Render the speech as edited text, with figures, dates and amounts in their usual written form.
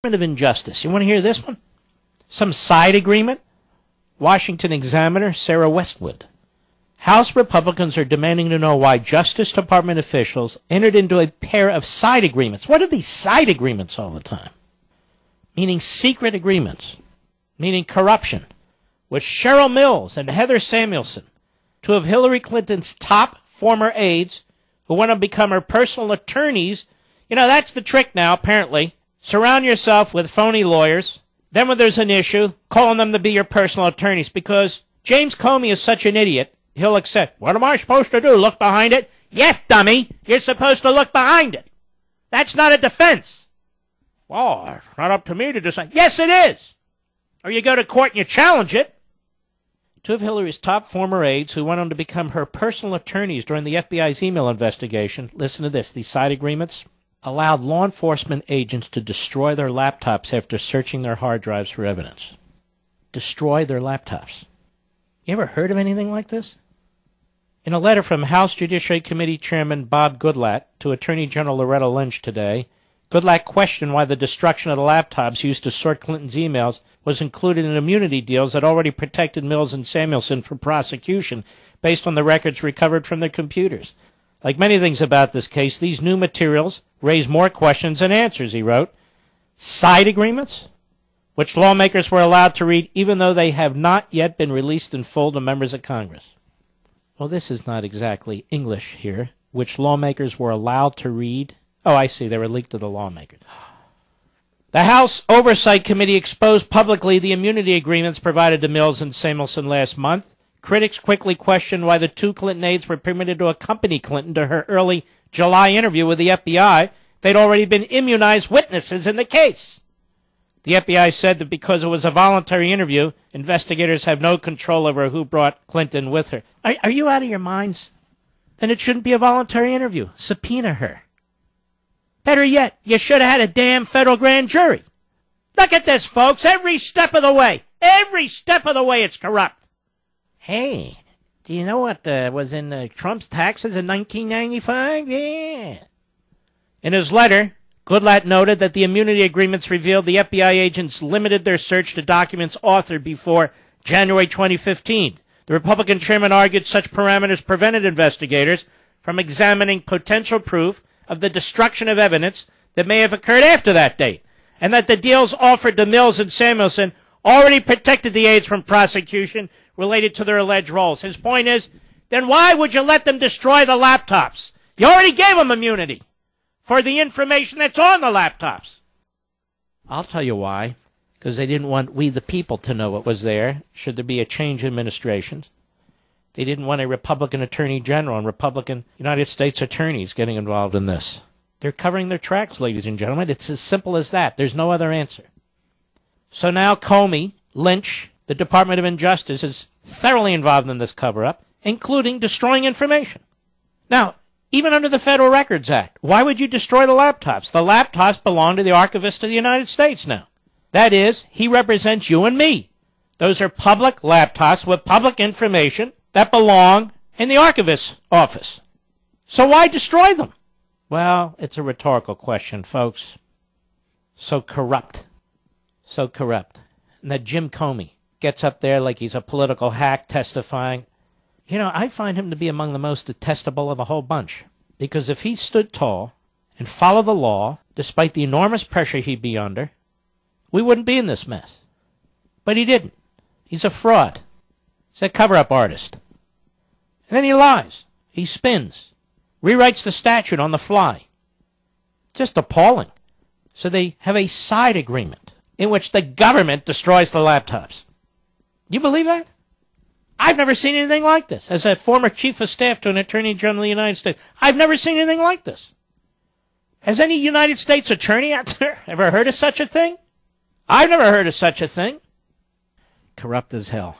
of Injustice. You want to hear this one? Some side agreement? Washington Examiner, Sarah Westwood. House Republicans are demanding to know why Justice Department officials entered into a pair of side agreements. What are these side agreements all the time? Meaning secret agreements. Meaning corruption. With Cheryl Mills and Heather Samuelson, two of Hillary Clinton's top former aides who went to become her personal attorneys. You know, that's the trick now, apparently. Surround yourself with phony lawyers. Then when there's an issue, call on them to be your personal attorneys, because James Comey is such an idiot, he'll accept. What am I supposed to do? Look behind it? Yes, dummy. You're supposed to look behind it. That's not a defense. Well, it's not up to me to decide. Yes, it is. Or you go to court and you challenge it. Two of Hillary's top former aides who went on to become her personal attorneys during the FBI's email investigation, listen to this, these side agreements, allowed law enforcement agents to destroy their laptops after searching their hard drives for evidence. Destroy their laptops. You ever heard of anything like this? In a letter from House Judiciary Committee Chairman Bob Goodlatte to Attorney General Loretta Lynch today, Goodlatte questioned why the destruction of the laptops used to sort Clinton's emails was included in immunity deals that already protected Mills and Samuelson from prosecution based on the records recovered from their computers. Like many things about this case, these new materials raise more questions than answers, he wrote. Side agreements, which lawmakers were allowed to read even though they have not yet been released in full to members of Congress. Well, this is not exactly English here, which lawmakers were allowed to read. Oh, I see, they were leaked to the lawmakers. The House Oversight Committee exposed publicly the immunity agreements provided to Mills and Samuelson last month. Critics quickly questioned why the two Clinton aides were permitted to accompany Clinton to her early July interview with the FBI. They'd already been immunized witnesses in the case. The FBI said that because it was a voluntary interview, investigators have no control over who brought Clinton with her. Are you out of your minds? Then it shouldn't be a voluntary interview. Subpoena her. Better yet, you should have had a damn federal grand jury. Look at this, folks. Every step of the way it's corrupt. Hey, do you know what was in Trump's taxes in 1995? Yeah. In his letter, Goodlatte noted that the immunity agreements revealed the FBI agents limited their search to documents authored before January 2015. The Republican chairman argued such parameters prevented investigators from examining potential proof of the destruction of evidence that may have occurred after that date, and that the deals offered to Mills and Samuelson already protected the aides from prosecution related to their alleged roles. His point is, then why would you let them destroy the laptops? You already gave them immunity for the information that's on the laptops. I'll tell you why. Because they didn't want we the people to know what was there, should there be a change in administrations. They didn't want a Republican attorney general and Republican United States attorneys getting involved in this. They're covering their tracks, ladies and gentlemen. It's as simple as that. There's no other answer. So now Comey, Lynch, the Department of Injustice is thoroughly involved in this cover-up, including destroying information. Now, even under the Federal Records Act, why would you destroy the laptops? The laptops belong to the Archivist of the United States now. That is, he represents you and me. Those are public laptops with public information that belong in the Archivist's office. So why destroy them? Well, it's a rhetorical question, folks. So corrupt. So corrupt. And that Jim Comey gets up there like he's a political hack testifying. You know, I find him to be among the most detestable of the whole bunch. Because if he stood tall and followed the law, despite the enormous pressure he'd be under, we wouldn't be in this mess. But he didn't. He's a fraud. He's a cover-up artist. And then he lies. He spins. Rewrites the statute on the fly. Just appalling. So they have a side agreement in which the government destroys the laptops. You believe that? I've never seen anything like this. As a former chief of staff to an attorney general of the United States, I've never seen anything like this. Has any United States attorney out there ever heard of such a thing? I've never heard of such a thing. Corrupt as hell.